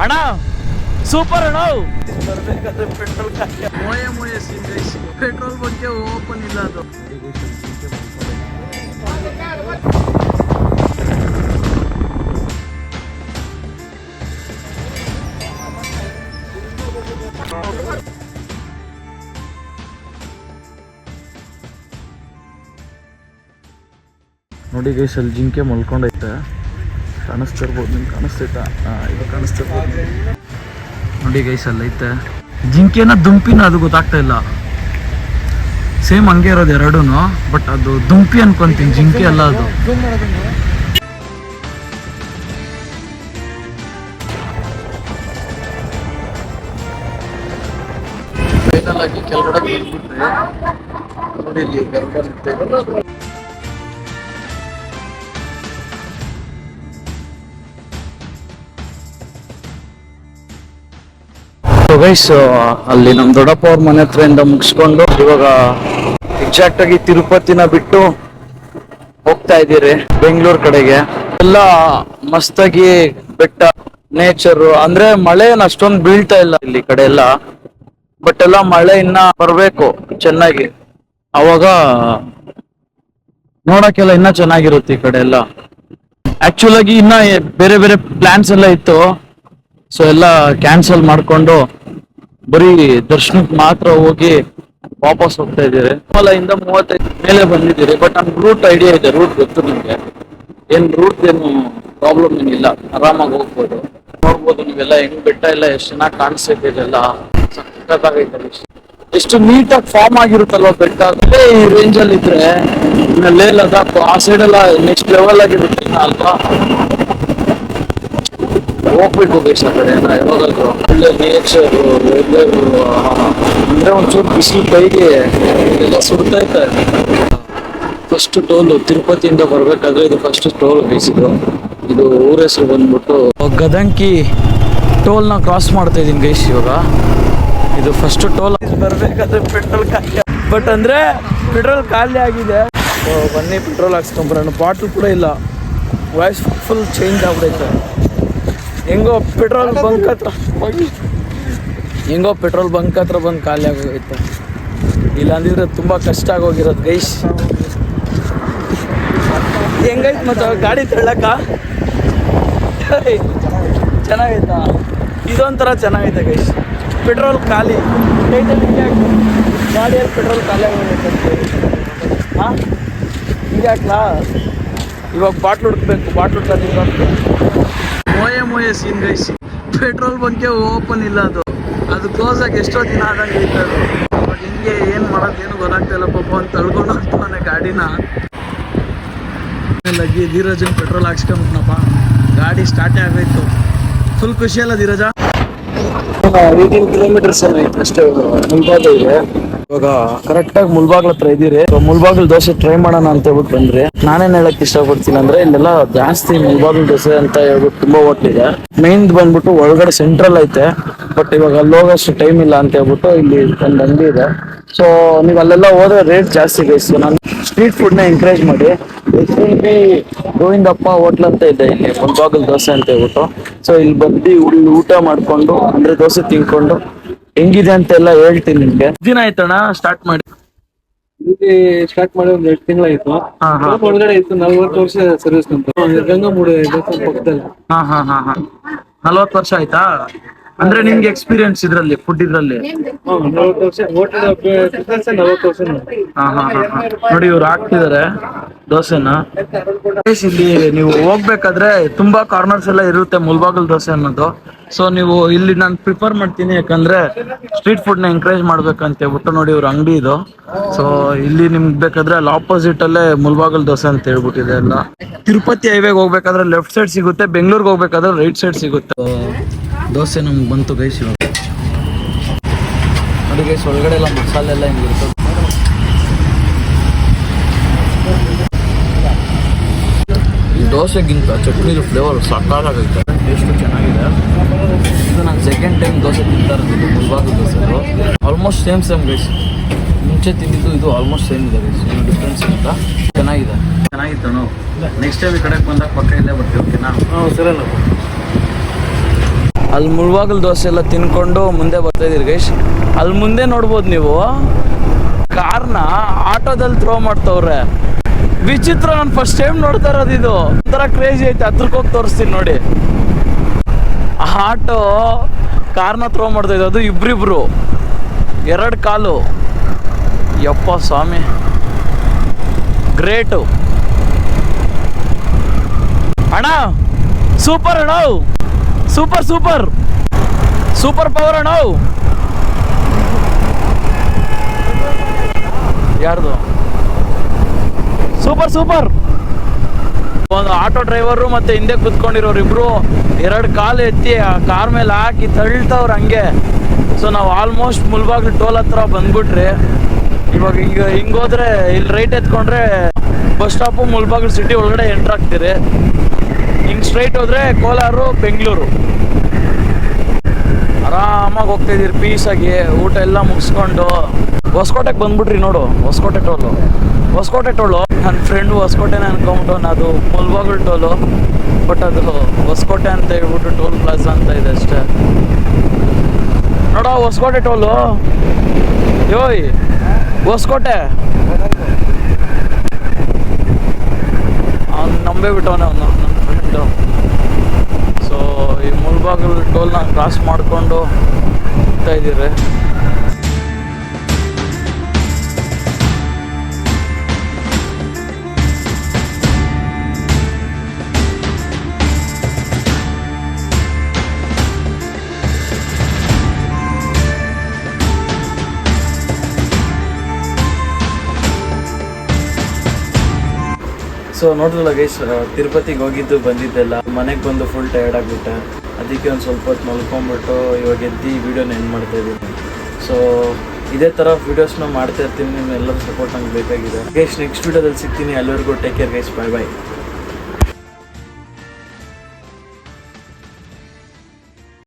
ಅಣ್ಣ ಸೂಪರ್ ಅಣ್ಣ. ಬರ್ಬೇಕಾದ್ರೆ ಪೆಟ್ರೋಲ್ ಮೋಯೆ ಮೋಯೆ ಸೀನ್ ಗೈಸ್. ಪೆಟ್ರೋಲ್ ಬಗ್ಗೆ ಓಪನ್ ಇಲ್ಲ ಅದು. ನೋಡಿ ಗೈಸ್, ಅಲ್ಲಿ ಜಿಂಕೆ ಮಲ್ಕೊಂಡೈತೆ. ಕಾಣಿಸ್ತಿರ್ಬೋದು, ನಿಮ್ಗೆ ಕಾಣಿಸ್ತೈತಾ? ಇದು ಕಾಣಿಸ್ತಿರ್ಬೋದು ನೋಡಿ ಗೈಸ್, ಅಲ್ಲೈತೆ ಜಿಂಕೆನ ದುಂಪಿನ, ಅದು ಗೊತ್ತಾಗ್ತಾ ಇಲ್ಲ. ಸೇಮ್ ಹಂಗೆ ಇರೋದು ಎರಡೂ, ಬಟ್ ಅದು ದುಂಪಿ ಅನ್ಕೊಂತೀನಿ, ಜಿಂಕೆ ಅಲ್ಲ ಅದು. ಫೈನಲ್ ಆಗಿ ಕೆಳಗಡೆ ನೋಡಿ ಇಲ್ಲಿ ಗೈಸ್, ಅಲ್ಲಿ ನಮ್ಮ ದೊಡ್ಡಪ್ಪ ಅವ್ರ ಮನೆ ಹತ್ರದಿಂದ ಮುಗಿಸ್ಕೊಂಡು ಇವಾಗ ಎಕ್ಸಾಕ್ಟ್ ಆಗಿ ತಿರುಪತಿನ ಬಿಟ್ಟು ಹೋಗ್ತಾ ಇದ್ದೀರಿ ಬೆಂಗಳೂರು ಕಡೆಗೆ. ಎಲ್ಲ ಮಸ್ತಾಗಿ ಬೆಟ್ಟ, ನೇಚರ್, ಅಂದ್ರೆ ಮಳೆ ಏನು ಅಷ್ಟೊಂದು ಬೀಳ್ತಾ ಇಲ್ಲ ಇಲ್ಲಿ ಕಡೆ ಎಲ್ಲ, ಬಟ್ ಎಲ್ಲ ಮಳೆ ಇನ್ನ ಬರ್ಬೇಕು ಚೆನ್ನಾಗಿ, ಅವಾಗ ನೋಡಕ್ಕೆಲ್ಲ ಇನ್ನ ಚೆನ್ನಾಗಿರುತ್ತೆ ಈ ಕಡೆ ಎಲ್ಲ. ಆಕ್ಚುಲ್ ಆಗಿ ಇನ್ನ ಬೇರೆ ಬೇರೆ ಪ್ಲಾನ್ಸ್ ಎಲ್ಲ ಇತ್ತು, ಸೊ ಎಲ್ಲ ಕ್ಯಾನ್ಸಲ್ ಮಾಡ್ಕೊಂಡು ಬರೀ ದರ್ಶನಕ್ಕೆ ಮಾತ್ರ ಹೋಗಿ ವಾಪಸ್ ಹೋಗ್ತಾ ಇದ್ದೀರಿ. 35 ಮೇಲೆ ಬಂದಿದ್ದೀರಿ, ಬಟ್ ನನ್ಗೆ ರೂಟ್ ಐಡಿಯಾ ಇದೆ, ರೂಟ್ ಗೊತ್ತು ನಿಮ್ಗೆ. ಏನ್ ರೂಟ್ ಏನು ಪ್ರಾಬ್ಲಮ್ ಏನಿಲ್ಲ, ಆರಾಮಾಗಿ ಹೋಗ್ಬೋದು. ನೋಡ್ಬೋದು ನೀವೆಲ್ಲ ಹೆಂಗ್ ಬೆಟ್ಟ ಎಲ್ಲ ಎಷ್ಟು ಚೆನ್ನಾಗಿ ಕಾಣಿಸ್ತೈತೆ, ಇದೆಲ್ಲ ಸಕ್ಕತ್ತಾಗೈತೆ. ಎಷ್ಟು ನೀಟಾಗಿ ಫಾರ್ಮ್ ಆಗಿರುತ್ತಲ್ವ ಬೆಟ್ಟ. ಅಲ್ಲೇ ಈ ರೇಂಜ್ ಅಲ್ಲಿ ಇದ್ರೆ ಲೇ ಲದಾಖ್ ಆ ಸೈಡ್ ಎಲ್ಲ ನೆಕ್ಸ್ಟ್ ಲೆವೆಲ್ ಆಗಿರುತ್ತೆ ಅಲ್ವಾ. ಹೋಗ್ಬೇಕು ಗೈಸ್ ಆ ಕಡೆ ಯಾವಾಗಾದ್ರು. ಒಳ್ಳೆ ನೇಚರ್, ಅಂದ್ರೆ ಒಂಚೂರು ಬಿಸಿಲು ಕೈಗೆ ಎಲ್ಲ ಸುಡ್ತೈತೆ. ಫಸ್ಟ್ ಟೋಲ್ ತಿರುಪತಿಯಿಂದ ಬರ್ಬೇಕಾದ್ರೆ ಇದು ಫಸ್ಟ್ ಟೋಲ್ ಗೈಸಿದ್ರು. ಇದು ಊರ ಹೆಸರು ಬಂದ್ಬಿಟ್ಟು ಗದಂಕಿ ಟೋಲ್ ನ ಕ್ರಾಸ್ ಮಾಡ್ತಾ ಇದೀನಿ ಗೈಸ್. ಇವಾಗ ಇದು ಫಸ್ಟ್ ಟೋಲ್. ಬರ್ಬೇಕಾದ್ರೆ ಪೆಟ್ರೋಲ್ ಖಾಲಿ, ಬಟ್ ಅಂದ್ರೆ ಪೆಟ್ರೋಲ್ ಖಾಲಿ ಆಗಿದೆ. ಬನ್ನಿ ಪೆಟ್ರೋಲ್ ಹಾಕ್ಸ್ಕೊಂಬರೋಣ. ಬಾಟ್ಲ್ ಕೂಡ ಇಲ್ಲ, ವಾಯ್ಸ್ ಫುಲ್ ಚೇಂಜ್ ಆಗ್ಬಿಡೈತೆ. ಹೆಂಗೋ ಪೆಟ್ರೋಲ್ ಬಂಕ್ ಹತ್ರ ಬಂದು ಖಾಲಿ ಆಗೋಗೈತೆ. ಇಲ್ಲ ಅಂದಿದ್ರೆ ತುಂಬ ಕಷ್ಟ ಆಗೋಗಿರೋದು ಗೈಸ್. ಹೆಂಗೈತೆ ಮತ್ತೆ ಗಾಡಿ ತಳ್ಳಕ್ಕ ಚೆನ್ನಾಗೈತಾ? ಇದೊಂಥರ ಚೆನ್ನಾಗೈತೆ ಗೈಸ್. ಪೆಟ್ರೋಲ್ ಖಾಲಿ, ಗಾಡಿಯಲ್ಲಿ ಪೆಟ್ರೋಲ್ ಖಾಲಿ ಆಗೋಗೈತೆ. ಹಾಂ, ಹಿಂಗೆ ಹಾಕ್ಲಾ? ಇವಾಗ ಬಾಟ್ಲು ಹುಡ್ಕಬೇಕು, ಬಾಟ್ಲು ಹುಡ್ಕೊಂಡು ಮೋಯೆ ಸೀನ್ ಗೈಸ್. ಪೆಟ್ರೋಲ್ ಬಂಕೆ ಓಪನ್ ಇಲ್ಲ, ಅದು ಕ್ಲೋಸ್ ಆಗಿ ಎಷ್ಟೋ ದಿನ ಆದಂಗೆ ಐತೆ ಅದು. ಇವಾಗ ಹಿಂಗೆ ಏನು ಮಾಡೋದು ಏನು ಗೊತ್ತಾಗ್ತಾ ಇಲ್ಲ ಪಾಪ ಅಂತ ತಳ್ಕೊಂಡು ಹೋಗ್ತಾನೆ ಗಾಡಿನ. ಧೀರಜನ್ ಪೆಟ್ರೋಲ್ ಹಾಕ್ಸ್ಕೊಂಬಿಟ್ನಪ್ಪ, ಗಾಡಿ ಸ್ಟಾರ್ಟೇ ಆಗೋಯ್ತು. ಫುಲ್ ಖುಷಿ ಅಲ್ಲ ಧೀರಜ? 18 ಕಿಲೋಮೀಟರ್ಸ್ ಏನೈತೆ ಅಷ್ಟೇ ಮುಲ್ಬಾಗ್ಲು ಇದೆ. ಇವಾಗ ಕರೆಕ್ಟಾಗಿ ಮುಲ್ಬಾಗ್ಲ ಹತ್ರ ಇದ್ದೀರಿ. ಮುಲ್ಬಾಗ್ಲು ದೋಸೆ ಟ್ರೈ ಮಾಡೋಣ ಅಂತ ಹೇಳ್ಬಿಟ್ಟು ಬಂದ್ರಿ. ನಾನೇನ್ ಹೇಳಕ್ ಇಷ್ಟಪಡ್ತೀನಿ ಅಂದ್ರೆ, ಇಲ್ಲೆಲ್ಲ ಜಾಸ್ತಿ ಮುಲ್ಬಾಗ್ಲು ದೋಸೆ ಅಂತ ಹೇಳ್ಬಿಟ್ಟು ತುಂಬಾ ಹೋಟ್ಲ್ ಇದೆ. ಮೇನ್ ಬಂದ್ಬಿಟ್ಟು ಒಳಗಡೆ ಸೆಂಟ್ರಲ್ ಐತೆ, ಬಟ್ ಇವಾಗ ಅಲ್ಲಿ ಹೋಗೋಷ್ಟು ಟೈಮ್ ಇಲ್ಲ ಅಂತ ಹೇಳ್ಬಿಟ್ಟು ಇಲ್ಲಿ ಒಂದು ಅಂಗಡಿ ಇದೆ. ಸೊ ನೀವು ಅಲ್ಲೆಲ್ಲ ಹೋದ್ರೆ ರೇಟ್ ಜಾಸ್ತಿ ಗೈಸ್. ನಾನು ಸ್ಟ್ರೀಟ್ ಫುಡ್ನ ಎಂಕರೇಜ್ ಮಾಡಿ, ಗೋವಿಂದಪ್ಪ ಹೋಟ್ಲ್ ಅಂತ ಇದೆ ಇಲ್ಲಿ ಮುಲ್ಬಾಗ್ಲು ದೋಸೆ ಅಂತ ಹೇಳ್ಬಿಟ್ಟು. ಸೊ ಇಲ್ಲಿ ಬಂದು ಊಟ ಮಾಡ್ಕೊಂಡು ಅಂದ್ರೆ ದೋಸೆ ತಿನ್ಕೊಂಡು ಹೆಂಗಿದೆ ಅಂತೆಲ್ಲ ಹೇಳ್ತೀನಿ ನಿಮ್ಗೆ. ದಿನ ಆಯ್ತಣ್ಣ ಸ್ಟಾರ್ಟ್ ಮಾಡಿ? ಸ್ಟಾರ್ಟ್ ಮಾಡಿ ಒಂದ್ 2 ತಿಂಗಳಾಯ್ತು. ಒಳಗಡೆ ಇತ್ತು 40 ವರ್ಷ ಸರ್ವಿಸ್ ಅಂತ ಗಂಗಾಮೂಡಿ ಪಕ್ಕದಲ್ಲಿ. 40 ವರ್ಷ ಆಯ್ತಾ? ಅಂದ್ರೆ ನಿಮ್ಗೆ ಎಕ್ಸ್ಪೀರಿಯನ್ಸ್ ಇದ್ರಲ್ಲಿ, ಫುಡ್ ಇದ್ರಲ್ಲಿ? 40 ವರ್ಷ ಹೋಟೆಲ್ 40 ವರ್ಷ. ನೋಡಿ ಇವ್ರು ಹಾಕ್ತಿದಾರೆ ದೋಸೆನ. ಇಲ್ಲಿ ನೀವು ಹೋಗ್ಬೇಕಾದ್ರೆ ತುಂಬಾ ಕಾರ್ನರ್ಸ್ ಎಲ್ಲ ಇರುತ್ತೆ ಮುಲ್ಬಾಗಲ್ ದೋಸೆ ಅನ್ನೋದು. ಸೊ ನೀವು ಇಲ್ಲಿ ನಾನು ಪ್ರಿಫರ್ ಮಾಡ್ತೀನಿ, ಯಾಕಂದ್ರೆ ಸ್ಟ್ರೀಟ್ ಫುಡ್ ನ ಎಂಕರೇಜ್ ಮಾಡ್ಬೇಕಂತ ಹೇಳ್ಬಿಟ್ಟು. ನೋಡಿ ಇವ್ರ ಅಂಗಡಿ ಇದು. ಸೊ ಇಲ್ಲಿ ನಿಮ್ಗೆ ಬೇಕಾದ್ರೆ ಅಲ್ಲಿ ಆಪೋಸಿಟ್ ಅಲ್ಲೇ ಮುಲ್ಬಾಗಲ್ ದೋಸೆ ಅಂತ ಹೇಳ್ಬಿಟ್ಟಿದೆ ಎಲ್ಲ. ತಿರುಪತಿ ಹೈವೇಗೆ ಹೋಗ್ಬೇಕಾದ್ರೆ ಲೆಫ್ಟ್ ಸೈಡ್ ಸಿಗುತ್ತೆ, ಬೆಂಗಳೂರಿಗೆ ಹೋಗ್ಬೇಕಾದ್ರೆ ರೈಟ್ ಸೈಡ್ ಸಿಗುತ್ತೆ. ದೋಸೆ ನಮ್ಗೆ ಬಂತು ಗೈಸ್. ಇವಾಗ ನೋಡಿ ಗೈಸ್, ಒಳಗಡೆ ಎಲ್ಲ ಮಸಾಲೆ ಎಲ್ಲ ಹೆಂಗಿರುತ್ತೆ. ಈ ದೋಸೆಗಿಂತ ಚಟ್ನಿದು ಫ್ಲೇವರ್ ಸಕ್ಕತ್ತಾಗೈತೆ, ಟೇಸ್ಟು ಚೆನ್ನಾಗಿದೆ. ಇದು ನಾನು ಸೆಕೆಂಡ್ ಟೈಮ್ ದೋಸೆ ತಿಂತಾ ಇರೋದು Mulbagal dosa. Almost same guys. ಮುಂಚೆ ತಿಂದಿದ್ದು ಇದು ಆಲ್ಮೋಸ್ಟ್ ಸೇಮ್ ಇದೆ ಗೈಸ್, ಏನು ಡಿಫ್ರೆನ್ಸ್ ಅಂತ. ಚೆನ್ನಾಗಿತ್ತು ನಾವು ನೆಕ್ಸ್ಟ್ ಟೈಮ್ ಈ ಕಡೆಗೆ ಬಂದಾಗ ಪಕ್ಕ ಇಲ್ಲೇ ಬರ್ತೀವಿ, ಓಕೆನಾ? ಸರಿ. ಅಲ್ಲಿ ಮುಳ್ವಾಗಲ್ ದೋಸೆ ಎಲ್ಲ ತಿನ್ಕೊಂಡು ಮುಂದೆ ಬರ್ತಾ ಇದೀರಿ ಗೈಸ್. ಅಲ್ಲಿ ಮುಂದೆ ನೋಡ್ಬೋದು ನೀವು ಕಾರ್ನ ಆಟೋದಲ್ಲಿ ಥ್ರೋ ಮಾಡ್ತವ್ರೆ. ವಿಚಿತ್ರ, ನಾನು ಫಸ್ಟ್ ಟೈಮ್ ನೋಡ್ತಾ ಇರೋದು ಇದು. ಒಂಥರ ಕ್ರೇಜಿ ಐತೆ. ಹತ್ರಕ್ಕೆ ಹೋಗಿ ತೋರಿಸ್ತೀನಿ ನೋಡಿ. ಆ ಆಟೋ ಕಾರ್ನ ಥ್ರೋ ಮಾಡ್ತಾ ಇದ್ದು, ಅದು ಇಬ್ರಿಬ್ರು, 2 ಕಾಲು. ಯಪ್ಪ ಸ್ವಾಮಿ, ಗ್ರೇಟು ಅಣ್ಣ. ಸೂಪರ್ ಅಣ್ಣ, ಸೂಪರ್ ಸೂಪರ್ ಸೂಪರ್ ಪವರ್ ಅಣ್ಣ. ಯಾರ್ದು? Super super. ಒಂದು ಆಟೋ ಡ್ರೈವರು ಮತ್ತೆ ಹಿಂದೆ ಕುತ್ಕೊಂಡಿರೋರು ಇಬ್ರು 2 ಕಾಲು ಎತ್ತಿ ಆ ಕಾರ್ ಮೇಲೆ ಹಾಕಿ ತಳ್ತವ್ರು ಹಂಗೆ. ಸೊ ನಾವು ಆಲ್ಮೋಸ್ಟ್ ಮುಳ್ಬಾಗ್ಲು ಟೋಲ್ ಹತ್ರ ಬಂದ್ಬಿಟ್ರಿ. ಇವಾಗ ಹಿಂಗೋದ್ರೆ ಇಲ್ಲಿ ರೈಟ್ ಎತ್ಕೊಂಡ್ರೆ ಬಸ್ ಸ್ಟಾಪು ಮುಳ್ಬಾಗ್ಲು ಸಿಟಿ ಒಳಗಡೆ ಎಂಟ್ರ್ ಆಗ್ತೀರಿ. ಹಿಂಗೆ ಸ್ಟ್ರೈಟ್ ಹೋದ್ರೆ ಕೋಲಾರು, ಬೆಂಗಳೂರು ಆರಾಮಾಗಿ ಹೋಗ್ತಾ ಇದೀರಿ ಪೀಸಾಗಿ. ಊಟ ಎಲ್ಲ ಮುಗಿಸ್ಕೊಂಡು ಹೊಸಕೋಟೆಗೆ ಬಂದ್ಬಿಟ್ರಿ. ನೋಡು ಹೊಸಕೋಟೆ ಟೋಲು, ಹೊಸಕೋಟೆ ಟೋಲು. ನನ್ನ ಫ್ರೆಂಡು ಹೊಸಕೋಟೆನೇ ಅನ್ಕೊಂಬಿಟ್ಟು, ಅದು ಮುಳ್ಬಾಗ್ಲು ಟೋಲು, ಬಟ್ ಅದು ಹೊಸಕೋಟೆ ಅಂತ ಹೇಳ್ಬಿಟ್ಟು ಟೋಲ್ ಪ್ಲಾಜಾ ಅಂತ ಇದೆ ಅಷ್ಟೇ. ನೋಡೋ ಹೊಸಕೋಟೆ ಟೋಲು. ಯೋಯ್ ಹೊಸಕೋಟೆ ಅವ್ನು ನಂಬೇ ಬಿಟ್ಟವನೇ ಅವನು, ನನ್ನ ಫ್ರೆಂಡು. ಸೊ ಈ ಮುಳ್ಬಾಗ್ಲು ಟೋಲ್ನ ಕ್ರಾಸ್ ಮಾಡಿಕೊಂಡು ಹೋಗ್ತಾ ಇದ್ದೀರಿ. ಸೊ ನೋಡಿದ್ರಲ್ಲ ಗೈಸ್, ತಿರುಪತಿಗೆ ಹೋಗಿದ್ದು ಬಂದಿದ್ದೆಲ್ಲ. ಮನೆಗೆ ಬಂದು ಫುಲ್ ಟಯರ್ಡ್ ಆಗಿಬಿಟ್ಟೆ. ಅದಕ್ಕೆ ಒಂದು ಸ್ವಲ್ಪ ಹೊತ್ತು ಮಲ್ಕೊಂಡ್ಬಿಟ್ಟು ಇವಾಗ ಎದ್ದು ವೀಡಿಯೋನ ಎಂಡ್ ಮಾಡ್ತಾ ಇದ್ದೀನಿ. ಸೊ ಇದೇ ಥರ ವೀಡಿಯೋಸ್ನ ಮಾಡ್ತಾ ಇರ್ತೀನಿ. ನಿಮ್ಮೆಲ್ಲರ ಸಪೋರ್ಟ್ ನಂಗೆ ಬೇಕಾಗಿದೆ ಗೈಸ್. ನೆಕ್ಸ್ಟ್ ವೀಡಿಯೋದಲ್ಲಿ ಸಿಗ್ತೀನಿ. ಎಲ್ಲರಿಗೂ ಟೇಕ್ ಕೇರ್ ಗೈಸ್. ಬಾಯ್ ಬಾಯ್.